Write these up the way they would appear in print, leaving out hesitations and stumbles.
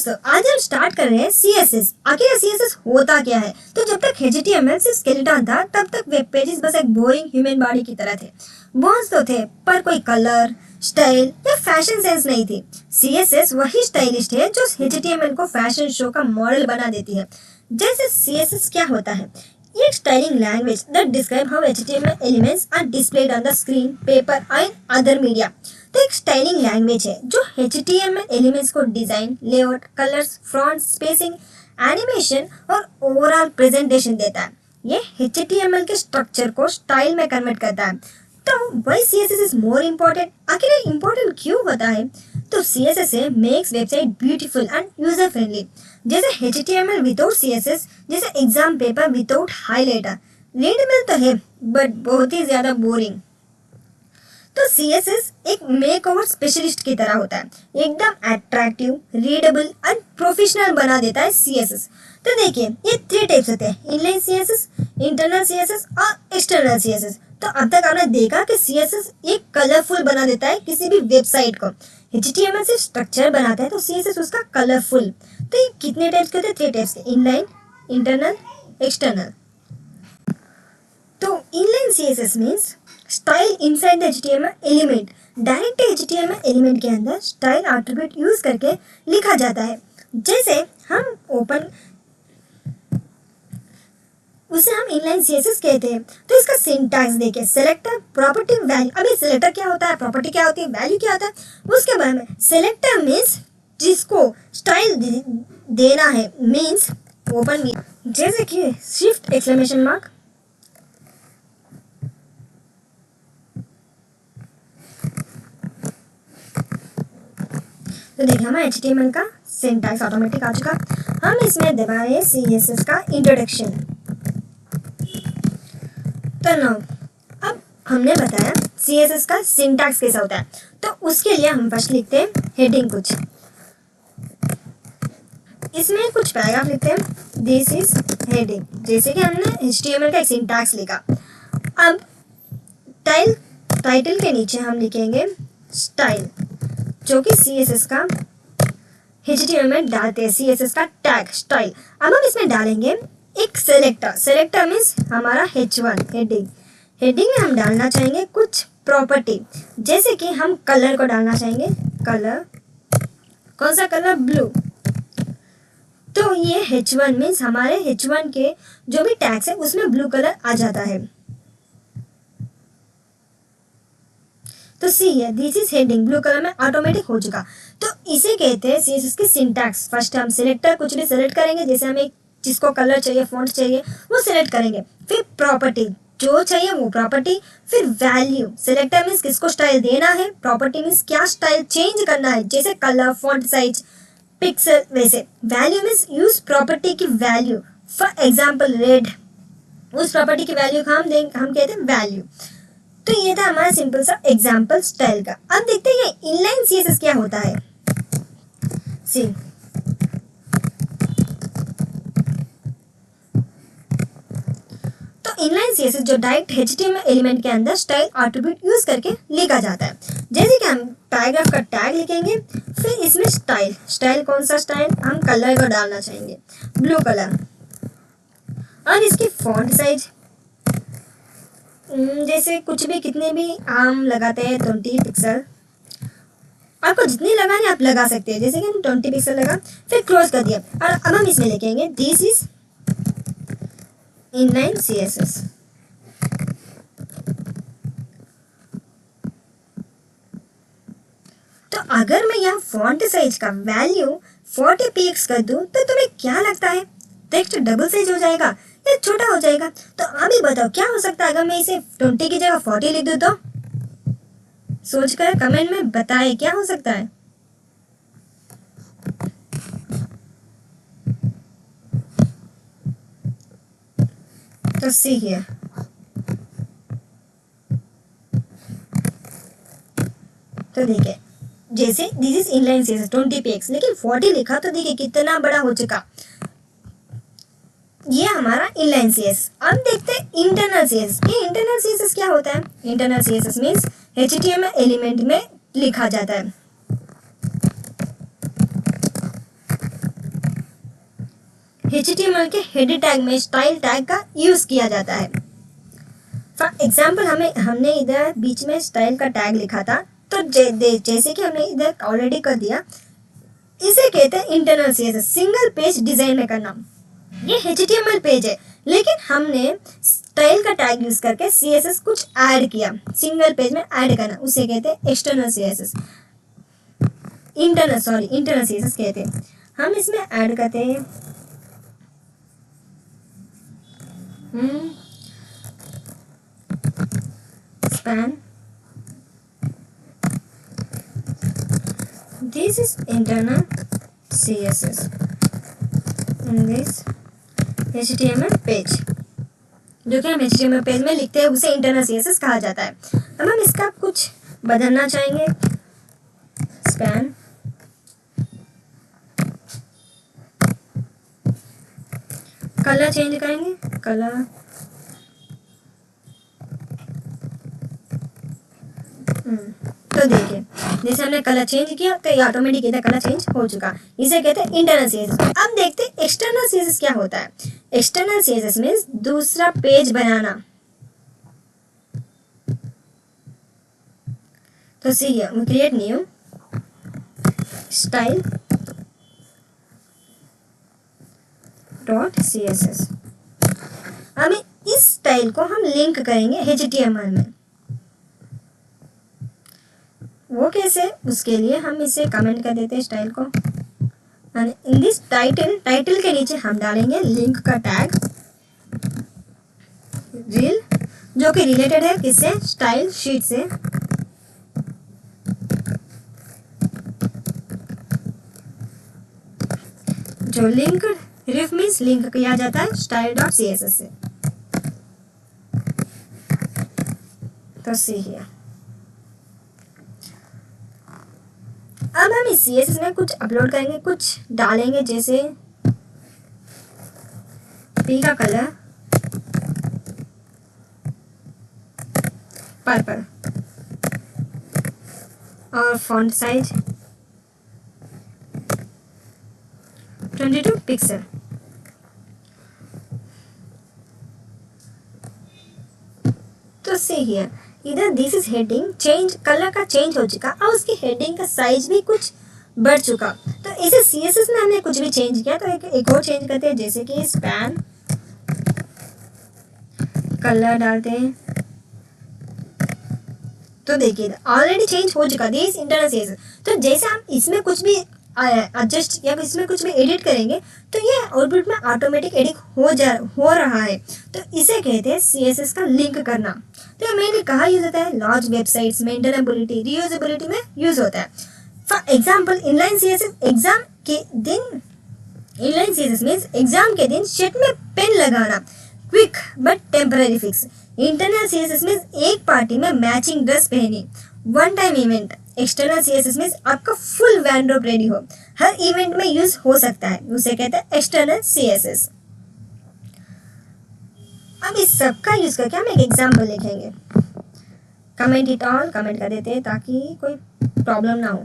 तो आज हम स्टार्ट कर रहे हैं CSS। आखिर CSS होता क्या है? तो जब तक HTML सिर्फ स्केलेटन था तब तक वेब पेजेस बस एक बोरिंग ह्यूमन बॉडी की तरह थे। बोन्स तो थे पर कोई कलर, स्टाइल या फैशन सेंस नहीं थी। CSS वही स्टाइलिस्ट है जो HTML को फैशन शो का मॉडल बना देती है। जैसे CSS क्या होता है? ये styling language that describe how HTML elements are displayed on the screen, paper and other media। तो एक स्टाइलिंग लैंग्वेज है जो HTML एलिमेंट्स को design, layout, colours, font, spacing, animation और ओवरऑल प्रेजेंटेशन देता है। ये HTML के स्ट्रक्चर को स्टाइल में कन्वर्ट करता है। तो why CSS is more important? आखिर ये इम्पोर्टेंट क्यों होता है? तो CSS से makes website beautiful and user friendly. जैसे HTML विदाउट CSS, जैसे exam paper without highlighter. Readable तो है बट बहुत ही ज्यादा बोरिंग। तो CSS एक मेकओवर स्पेशलिस्ट की तरह होता है, एकदम अट्रैक्टिव, रीडेबल एंड प्रोफेशनल बना देता है CSS। तो देखिए ये 3 टाइप्स होते हैं, इनलाइन CSS, इंटरनल CSS और एक्सटर्नल CSS। तो अब तक आपने देखा कि CSS एक कलरफुल बना देता है किसी भी वेबसाइट को। HTML से स्ट्रक्चर बनाता है तो CSS उसका कलरफुल। तो ये कितने टाइप्स के होते हैं? 3 टाइप्स के, इनलाइन, इंटरनल, एक्सटर्नल। तो inline CSS means style inside the HTML element. Direct HTML element के अंदर स्टाइल एट्रीब्यूट यूज करके लिखा जाता है। जैसे हम ओपन उसे हम इनलाइन CSS कहते हैं। तो इसका सिंटैक्स देखिए, सेलेक्टर, प्रॉपर्टी, वैल्यू। अभी सेलेक्टर क्या होता है, प्रॉपर्टी क्या होती है, वैल्यू क्या होता है, उसके बारे में। सेलेक्टर मीन्स जिसको स्टाइल देना है, मीन्स ओपन, जैसे कि शिफ्ट एक्सक्लेमेशन मार्क। तो देखिए हमारा HTML का सिंटैक्स ऑटोमेटिक आ चुका। हम इसमें दबाए CSS का इंट्रोडक्शन। तो नाउ अब हमने बताया CSS का सिंटैक्स कैसा होता है। तो उसके लिए हम फर्स्ट लिखते हैं हेडिंग कुछ। इसमें कुछ पैराग्राफ लिखते हैं, दिस इज हेडिंग। जैसे कि हमने HTML का एक सिंटैक्स लिखा। अब टाइटल के नीचे हम लिखेंगे स्टाइल, जो कि CSS का HTML में डालते हैं, CSS का टैग स्टाइल। अब हम इसमें डालेंगे एक सेलेक्टर। सेलेक्टर मीन्स हमारा H1 हेडिंग। हेडिंग में हम डालना चाहेंगे कुछ प्रॉपर्टी, जैसे कि हम कलर को डालना चाहेंगे, कलर, कौन सा कलर, ब्लू। तो ये H1 मीन्स हमारे H1 के जो भी टैग्स है उसमें ब्लू कलर आ जाता है। तो सी है, this is heading, blue colour में ऑटोमेटिक हो चुका। तो इसे कहते हैं CSS की सिंटैक्स। फर्स्ट हम सिलेक्टर कुछ भी सिलेक्ट करेंगे, जैसे हमें जिसको कलर चाहिए, फॉन्ट चाहिए, वो सिलेक्ट करेंगे। फिर प्रॉपर्टी, जो चाहिए वो प्रॉपर्टी। फिर वैल्यू, सिलेक्टर मीन्स किसको स्टाइल देना है, प्रॉपर्टी मीन्स क्या स्टाइल चेंज करना है, जैसे कलर, फॉन्ट साइज, पिक्सल, वैसे। वैल्यू मीन्स यूज प्रॉपर्टी की वैल्यू। फॉर एग्जाम्पल रेड, उस प्रॉपर्टी की वैल्यू का हम कहते हैं वैल्यू। तो ये था हमारा सिंपल सा एग्जाम्पल स्टाइल का। अब देखते हैं ये इनलाइन CSS क्या होता है। सी तो इनलाइन CSS जो डायरेक्ट HTML एलिमेंट के अंदर स्टाइल एट्रीब्यूट यूज करके लिखा जाता है। जैसे कि हम पैराग्राफ का टैग लिखेंगे, फिर इसमें स्टाइल कौन सा स्टाइल, हम कलर को डालना चाहेंगे, ब्लू कलर। और इसकी फॉन्ट साइज, जैसे कुछ भी, कितने भी आम लगाते हैं 20 पिक्सल। आपको जितनी लगानी आप लगा सकते हैं, जैसे कि हम 20 पिक्सल लगा, फिर क्लोज कर दिया। और अब हम इसमें लिखेंगे दिस इज इनलाइन CSS। तो अगर मैं यहाँ फॉन्ट साइज का वैल्यू 40 px कर दूं, तो तुम्हें क्या लगता है टेक्स्ट डबल साइज हो जाएगा या छोटा हो जाएगा? तो अभी बताओ क्या हो सकता है अगर मैं इसे 20 की जगह 40 लिख दूं? तो सोचकर कमेंट में बताएं क्या हो सकता है। तो सी है, तो देखिए जैसे this is inline CSS 20 px, लेकिन 40 लिखा तो देखिए कितना बड़ा हो चुका। ये हमारा इनलाइन CSS। अब देखते हैं इंटरनल CSS। ये इंटरनल CSS क्या होता है? Internal CSS means HTML element में लिखा जाता है। HTML के हेडर टैग में स्टाइल टैग का यूज किया जाता है। फॉर एग्जाम्पल हमने इधर बीच में स्टाइल का टैग लिखा था, तो जैसे कि हमने इधर ऑलरेडी कर दिया, इसे कहते हैं internal CSS, single page design में करना। ये HTML पेज है, लेकिन हमने स्टाइल का टैग यूज करके CSS कुछ ऐड किया, सिंगल पेज में ऐड करना, उसे कहते हैं एक्सटर्नल CSS, इंटरनल CSS कहते हैं। हम इसमें ऐड करते हैं span, this is internal CSS in this HTML page, जो कि हम HTML पेज में लिखते हैं उसे इंटरनल CSS कहा जाता है। अब हम इसका कुछ बदलना चाहेंगे, span कलर चेंज करेंगे, कलर तो देखिए जैसे हमने कलर चेंज किया तो ये ऑटोमेटिक इधर कलर चेंज हो चुका, इसे कहते हैं इंटरनल CSS। अब देखते हैं एक्सटर्नल CSS क्या होता है। एक्सटर्नल CSS मीन्स दूसरा पेज बनाना। तो see here create new style dot CSS। हमें इस स्टाइल को हम लिंक करेंगे HTML में। वो कैसे, उसके लिए हम इसे कमेंट कर देते हैं स्टाइल को, इन दिस टाइटल के नीचे हम डालेंगे लिंक का टैग रील, जो कि रिलेटेड है किससे, स्टाइल शीट से। जो लिंक रिफ मीन्स लिंक किया जाता है स्टाइल डॉट CSS से। तो सी हियर अब हम इस CSS में कुछ अपलोड करेंगे, कुछ डालेंगे, जैसे P का कलर पर्पल और फॉन्ट साइज 22 पिक्सल। तो से हियर इधर this is heading change, colour का चेंज हो चुका और उसकी हेडिंग का साइज भी कुछ बढ़ चुका। तो इसे CSS में हमने कुछ भी चेंज किया, तो एक और चेंज करते हैं, जैसे कि स्पैन कलर डालते हैं। तो देखिए ऑलरेडी चेंज हो चुका, दिस इंटरनल CSS। तो जैसे हम इसमें कुछ भी एडजस्ट या इसमें कुछ भी एडिट करेंगे तो ये आउटपुट में ऑटोमेटिक एडिट हो रहा है। तो इसे कहते हैं CSS का लिंक करना। तो मैंने कहा यूज होता है, लार्ज वेबसाइट्स, मेंटेनेबिलिटी, रीयूजेबिलिटी में यूज होता है। For example inline CSS exam के दिन, इनलाइन CSS मीन्स एग्जाम के दिन शीट में पेन लगाना, quick but temporary fix. Internal CSS means एक पार्टी में मैचिंग ड्रेस पहनी, one time event. External CSS means आपका फुल वैंड्रोप रेडी हो, हर इवेंट में यूज हो सकता है, उसे कहते हैं एक्सटर्नल CSS। अब इस सब का यूज करके हम एक एग्जाम्पल लिखेंगे, कमेंट इट ऑल कमेंट कर देते हैं ताकि कोई प्रॉब्लम ना हो।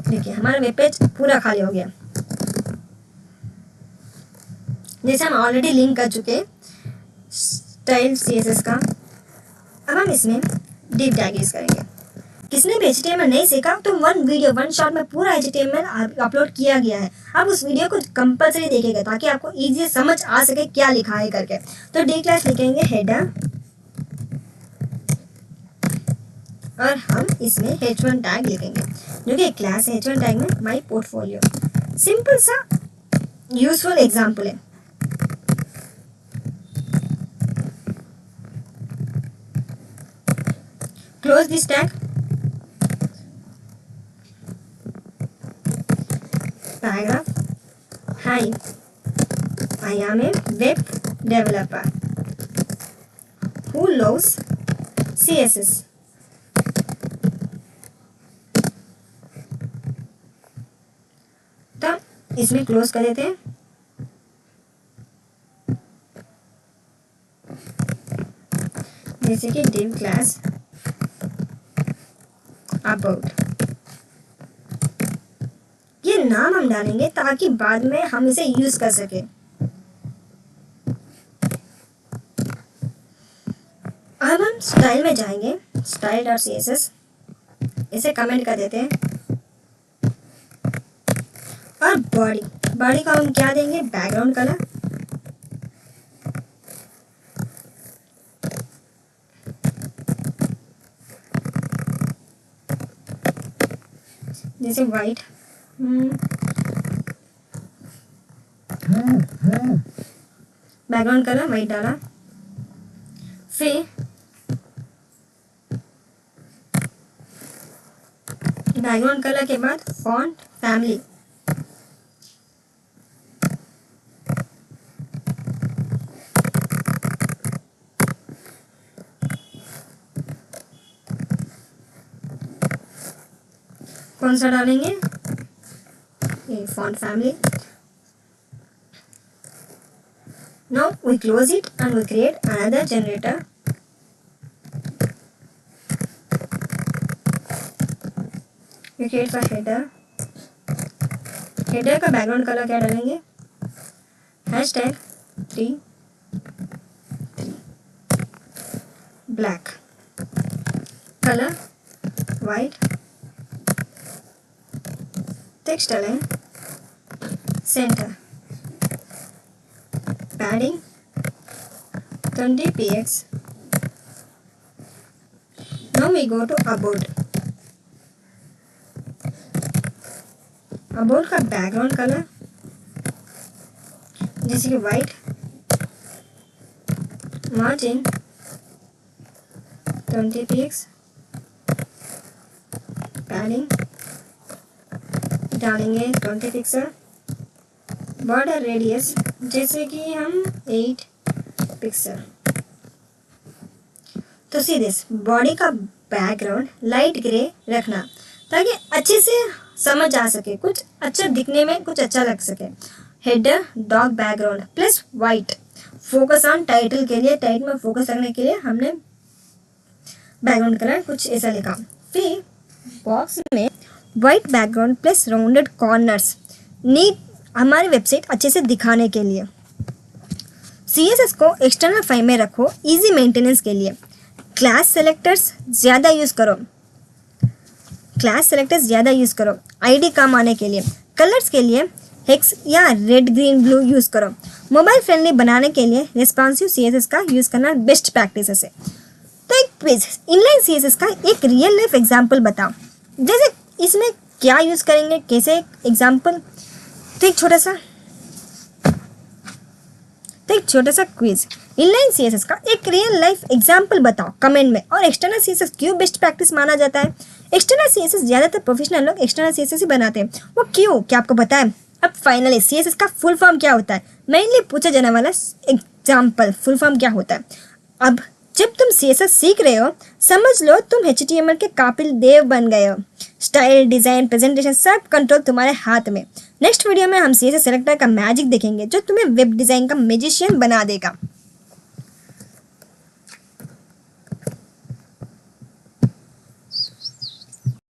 देखिए हमारा वेब पेज पूरा खाली हो गया, जैसे हम ऑलरेडी लिंक कर चुके स्टाइल CSS का। अब हम इसमें डिव टैग यूज करेंगे। किसने भी HTML नहीं सीखा तो वन शॉट में पूरा HTML अपलोड किया गया है। अब उस वीडियो को कंपलसरी देखेगा ताकि आपको इजी समझ आ सके क्या लिखा है करके। तो डी क्लास लिखेंगे हेडर और हम इसमें h1 टैग लिखेंगे, जो कि एक क्लास है h1 टैग में माई पोर्टफोलियो। सिंपल सा यूजफुल एग्जाम्पल है। Close this tag, paragraph, hi, I am a web developer who loves CSS. तो इसमें क्लोज कर देते हैं। जैसे कि div क्लास अबाउट। ये नाम हम डालेंगे ताकि बाद में हम इसे यूज कर सके। अब हम स्टाइल में जाएंगे, style.css, इसे कमेंट कर देते हैं। और बॉडी का हम क्या देंगे, बैकग्राउंड कलर। जैसे वाइट, बैकग्राउंड कलर वाइट डाला। फिर बैकग्राउंड कलर के बाद फॉन्ट फैमिली, कौन सा डालेंगे, ये font family. Now we close it and we create another generator. We create for header. Header का बैकग्राउंड कलर क्या डालेंगे, hashtag 3 black, colour white, text डालें, centre, padding 20 px. Now we go to about. About का background colour जैसे कि white, margin 20 px, padding डालेंगे 20 pixel, border radius जैसे कि हम 8 पिक्सल। तो सीधे बॉडी का बैकग्राउंड लाइट ग्रे रखना ताकि अच्छे से समझ आ सके, कुछ अच्छा दिखने में कुछ अच्छा लग सके। Header dog background plus white, focus on title के लिए, टाइटल में फोकस रखने के लिए हमने बैकग्राउंड कलर कुछ ऐसा लिखा। फिर बॉक्स में white background plus rounded corners, neat हमारी वेबसाइट अच्छे से दिखाने के लिए। CSS को एक्सटर्नल फाइल में रखो इजी मेंटेनेंस के लिए। क्लास सेलेक्टर्स ज़्यादा यूज़ करो, आईडी काम आने के लिए। कलर्स के लिए हेक्स या रेड ग्रीन ब्लू यूज़ करो। मोबाइल फ्रेंडली बनाने के लिए रेस्पॉन्सिव CSS का यूज़ करना बेस्ट प्रैक्टिस है। तो एक क्विज, इनलाइन CSS का एक रियल लाइफ एग्जाम्पल बताओ, जैसे इसमें क्या यूज़ करेंगे, कैसे एग्जाम्पल। तो एक छोटा सा क्विज, इनलाइन CSS का एक रियल लाइफ एग्जाम्पल बताओ कमेंट में। और एक्सटर्नल CSS क्यों बेस्ट प्रैक्टिस माना जाता है। एक्सटर्नल CSS ज़्यादातर प्रोफेशनल लोग एक्सटर्नल CSS ही बनाते हैं, वो क्यों, क्या आपको पता है। अब फाइनली CSS का फुल फॉर्म क्या होता है, मेनली पूछा जाने वाला एग्जाम्पल, फुल फॉर्म क्या होता है। अब जब तुम CSS सीख रहे हो, समझ लो तुम HTML के काबिल देव बन गए हो। स्टाइल, डिज़ाइन, प्रेजेंटेशन सब कंट्रोल तुम्हारे हाथ में। नेक्स्ट वीडियो में हम CSS सेलेक्टर का मैजिक देखेंगे जो तुम्हें वेब डिज़ाइन का मैजिशियन बना देगा।